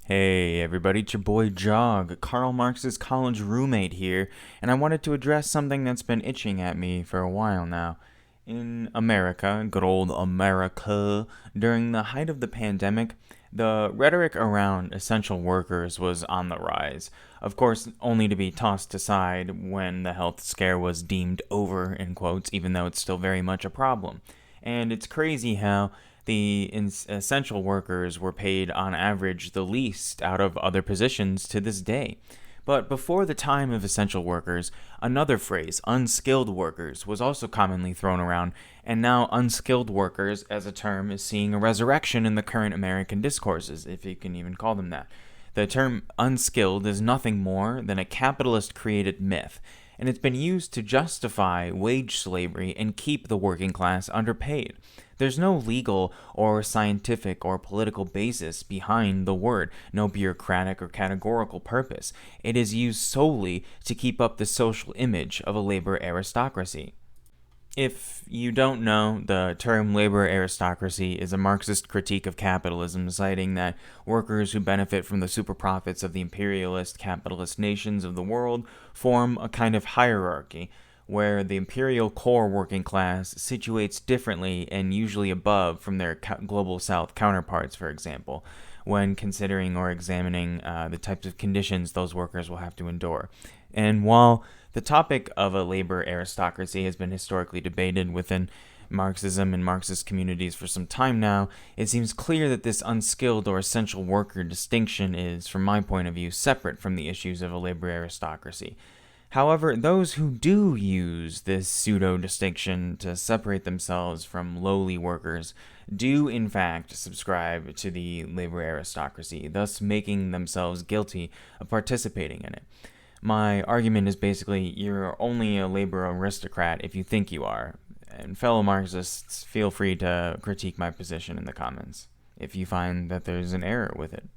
Hey everybody, it's your boy Jog, Karl Marx's college roommate here, and I wanted to address something that's been itching at me for a while now. In America, good old America, during the height of the pandemic, the rhetoric around essential workers was on the rise. Of course, only to be tossed aside when the health scare was deemed over, in quotes, even though it's still very much a problem. And it's crazy how essential workers were paid on average the least out of other positions to this day. But before the time of essential workers, another phrase, unskilled workers, was also commonly thrown around, and now unskilled workers as a term is seeing a resurrection in the current American discourses, if you can even call them that. The term unskilled is nothing more than a capitalist created myth, and it's been used to justify wage slavery and keep the working class underpaid. There's no legal or scientific or political basis behind the word, no bureaucratic or categorical purpose. It is used solely to keep up the social image of a labor aristocracy. If you don't know, the term labor aristocracy is a Marxist critique of capitalism, citing that workers who benefit from the super profits of the imperialist capitalist nations of the world form a kind of hierarchy, where the imperial core working class situates differently and usually above from their global south counterparts, for example, when considering or examining the types of conditions those workers will have to endure. And while the topic of a labor aristocracy has been historically debated within Marxism and Marxist communities for some time now, it seems clear that this unskilled or essential worker distinction is, from my point of view, separate from the issues of a labor aristocracy. However, those who do use this pseudo distinction to separate themselves from lowly workers do, in fact, subscribe to the labor aristocracy, thus making themselves guilty of participating in it. My argument is basically you're only a labor aristocrat if you think you are. And fellow Marxists, feel free to critique my position in the comments if you find that there's an error with it.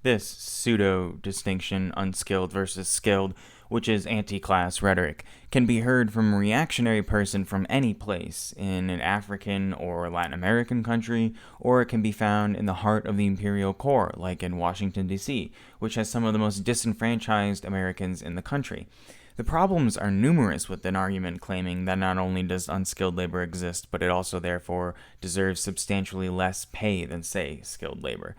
This pseudo distinction, unskilled versus skilled, which is anti-class rhetoric, can be heard from a reactionary person from any place, in an African or Latin American country, or it can be found in the heart of the imperial core, like in Washington, D.C., which has some of the most disenfranchised Americans in the country. The problems are numerous with an argument claiming that not only does unskilled labor exist, but it also therefore deserves substantially less pay than, say, skilled labor.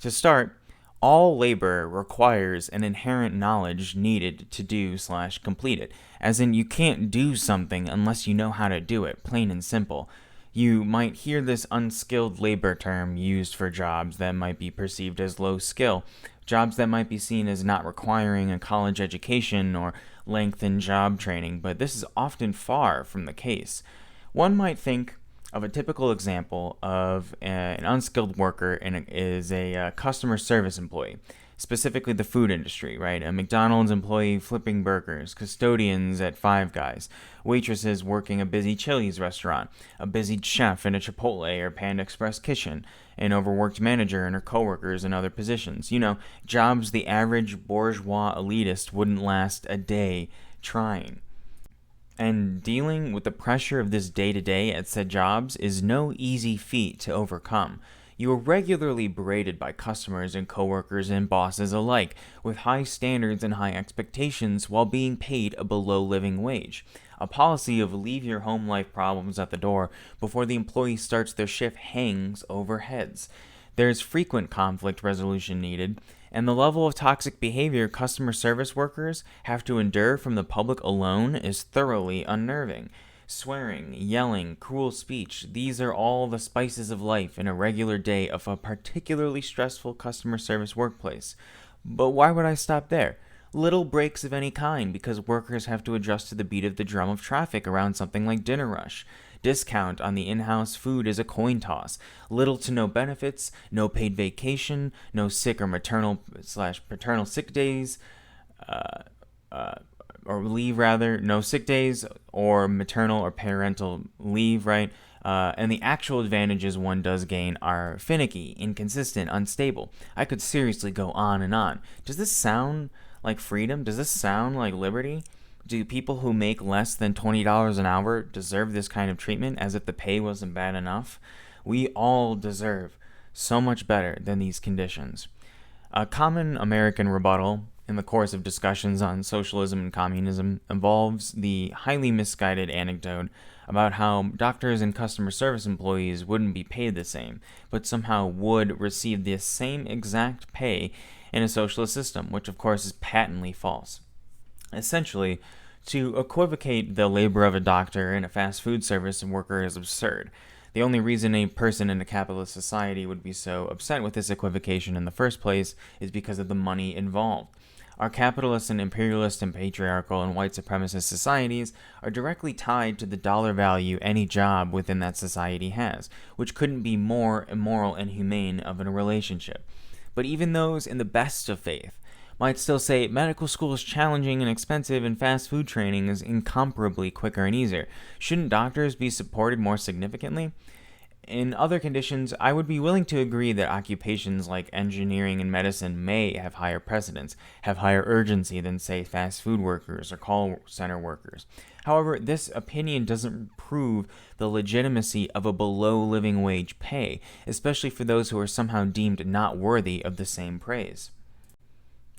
To start, all labor requires an inherent knowledge needed to do/complete it, as in you can't do something unless you know how to do it, plain and simple. You might hear this unskilled labor term used for jobs that might be perceived as low skill, jobs that might be seen as not requiring a college education or lengthened job training, but this is often far from the case. One might think of a typical example of an unskilled worker is a customer service employee, specifically the food industry, right? A McDonald's employee flipping burgers, custodians at Five Guys, waitresses working a busy Chili's restaurant, a busy chef in a Chipotle or Panda Express kitchen, an overworked manager and her coworkers in other positions. Jobs the average bourgeois elitist wouldn't last a day trying. And dealing with the pressure of this day-to-day at said jobs is no easy feat to overcome. You are regularly berated by customers and coworkers and bosses alike, with high standards and high expectations while being paid a below living wage. A policy of leave your home life problems at the door before the employee starts their shift hangs over heads. There's frequent conflict resolution needed, and the level of toxic behavior customer service workers have to endure from the public alone is thoroughly unnerving. Swearing, yelling, cruel speech, these are all the spices of life in a regular day of a particularly stressful customer service workplace. But why would I stop there? Little breaks of any kind because workers have to adjust to the beat of the drum of traffic around something like dinner rush. Discount on the in-house food is a coin toss. Little to no benefits, no paid vacation, no sick or maternal/paternal sick days, or leave rather, no sick days or maternal or parental leave, right? And the actual advantages one does gain are finicky, inconsistent, unstable. I could seriously go on and on. Does this sound like freedom? Does this sound like liberty? Do people who make less than $20 an hour deserve this kind of treatment as if the pay wasn't bad enough? We all deserve so much better than these conditions. A common American rebuttal in the course of discussions on socialism and communism involves the highly misguided anecdote about how doctors and customer service employees wouldn't be paid the same, but somehow would receive the same exact pay in a socialist system, which of course is patently false. Essentially, to equivocate the labor of a doctor and a fast food service worker is absurd. The only reason a person in a capitalist society would be so upset with this equivocation in the first place is because of the money involved. Our capitalist and imperialist and patriarchal and white supremacist societies are directly tied to the dollar value any job within that society has, which couldn't be more immoral and humane of a relationship. But even those in the best of faith might still say medical school is challenging and expensive and fast food training is incomparably quicker and easier. Shouldn't doctors be supported more significantly? In other conditions, I would be willing to agree that occupations like engineering and medicine may have higher precedence, have higher urgency than, say, fast food workers or call center workers. However, this opinion doesn't prove the legitimacy of a below living wage pay, especially for those who are somehow deemed not worthy of the same praise.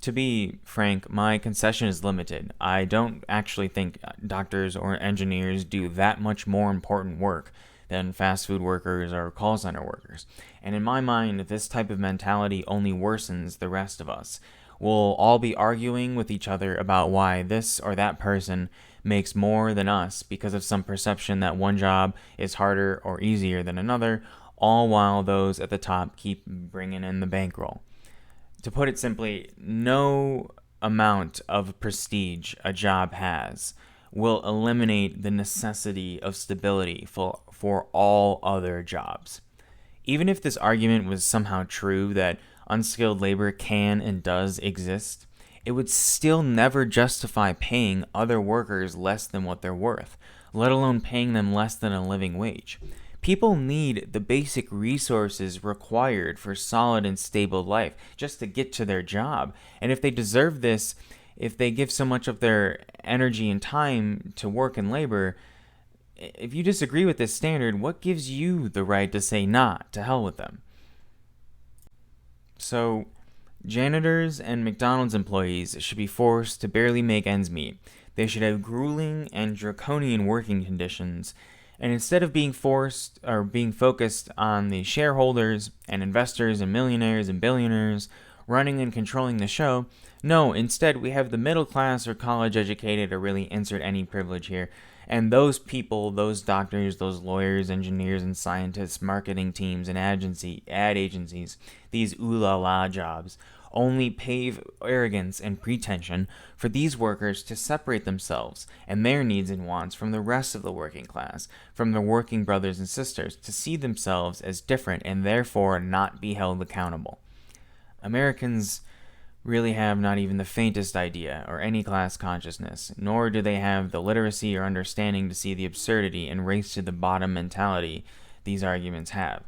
To be frank, my concession is limited. I don't actually think doctors or engineers do that much more important work than fast food workers or call center workers. And in my mind, this type of mentality only worsens the rest of us. We'll all be arguing with each other about why this or that person makes more than us because of some perception that one job is harder or easier than another, all while those at the top keep bringing in the bankroll. To put it simply, no amount of prestige a job has will eliminate the necessity of stability for all other jobs. Even if this argument was somehow true that unskilled labor can and does exist, it would still never justify paying other workers less than what they're worth, let alone paying them less than a living wage. People need the basic resources required for solid and stable life just to get to their job. And if they deserve this, if they give so much of their energy and time to work and labor, if you disagree with this standard, what gives you the right to say nah, to hell with them? So, janitors and McDonald's employees should be forced to barely make ends meet. They should have grueling and draconian working conditions. And instead of being forced or being focused on the shareholders and investors and millionaires and billionaires running and controlling the show, no, instead we have the middle class or college educated, or really insert any privilege here, and those people, those doctors, those lawyers, engineers, and scientists, marketing teams, and ad agencies, these ooh la la jobs, only pave arrogance and pretension for these workers to separate themselves and their needs and wants from the rest of the working class, from their working brothers and sisters, to see themselves as different and therefore not be held accountable. Americans really have not even the faintest idea or any class consciousness, nor do they have the literacy or understanding to see the absurdity and race to the bottom mentality these arguments have.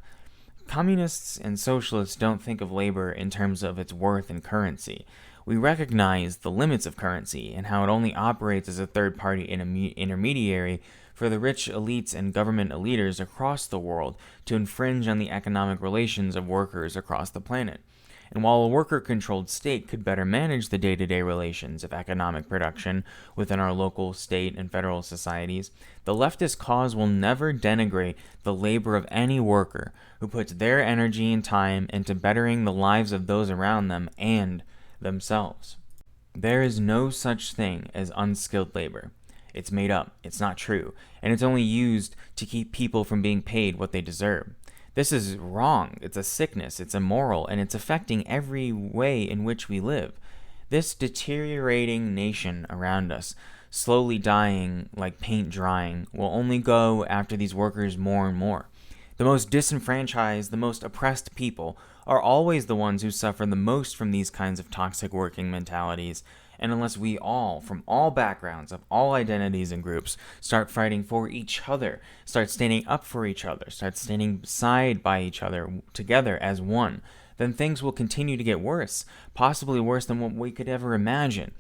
Communists and socialists don't think of labor in terms of its worth and currency. We recognize the limits of currency and how it only operates as a third-party intermediary for the rich elites and government leaders across the world to infringe on the economic relations of workers across the planet. And while a worker-controlled state could better manage the day-to-day relations of economic production within our local, state, and federal societies, the leftist cause will never denigrate the labor of any worker who puts their energy and time into bettering the lives of those around them and themselves. There is no such thing as unskilled labor. It's made up, it's not true, and it's only used to keep people from being paid what they deserve. This is wrong, it's a sickness, it's immoral, and it's affecting every way in which we live. This deteriorating nation around us, slowly dying like paint drying, will only go after these workers more and more. The most disenfranchised, the most oppressed people are always the ones who suffer the most from these kinds of toxic working mentalities. And unless we all, from all backgrounds, of all identities and groups, start fighting for each other, start standing up for each other, start standing side by each other, together as one, then things will continue to get worse, possibly worse than what we could ever imagine.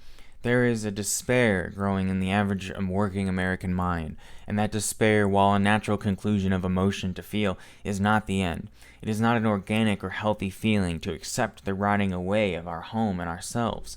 There is a despair growing in the average working American mind, and that despair, while a natural conclusion of emotion to feel, is not the end. It is not an organic or healthy feeling to accept the rotting away of our home and ourselves.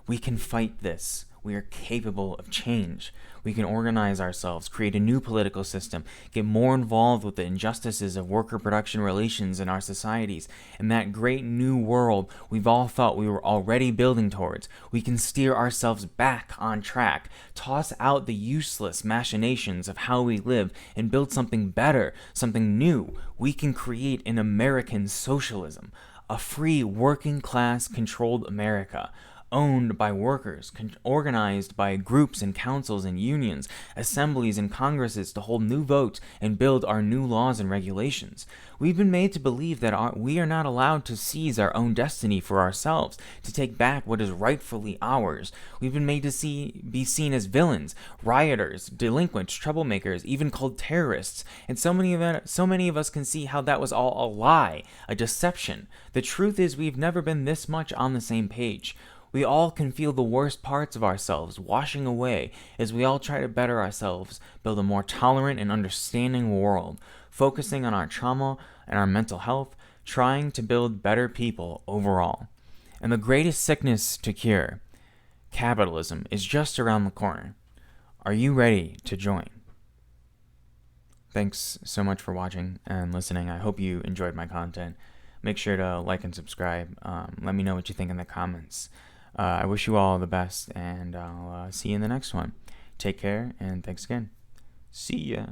We can fight this. We are capable of change. We can organize ourselves, create a new political system, get more involved with the injustices of worker production relations in our societies, and that great new world we've all thought we were already building towards. We can steer ourselves back on track, toss out the useless machinations of how we live, and build something better, something new. We can create an American socialism, a free working class controlled America, owned by workers, organized by groups and councils and unions, assemblies and congresses to hold new votes and build our new laws and regulations. We've been made to believe that we are not allowed to seize our own destiny for ourselves, to take back what is rightfully ours. We've been made to be seen as villains, rioters, delinquents, troublemakers, even called terrorists. And so many of us can see how that was all a lie, a deception. The truth is we've never been this much on the same page. We all can feel the worst parts of ourselves washing away as we all try to better ourselves, build a more tolerant and understanding world, focusing on our trauma and our mental health, trying to build better people overall. And the greatest sickness to cure, capitalism, is just around the corner. Are you ready to join? Thanks so much for watching and listening. I hope you enjoyed my content. Make sure to like and subscribe. Let me know what you think in the comments. I wish you all the best, and I'll see you in the next one. Take care, and thanks again. See ya.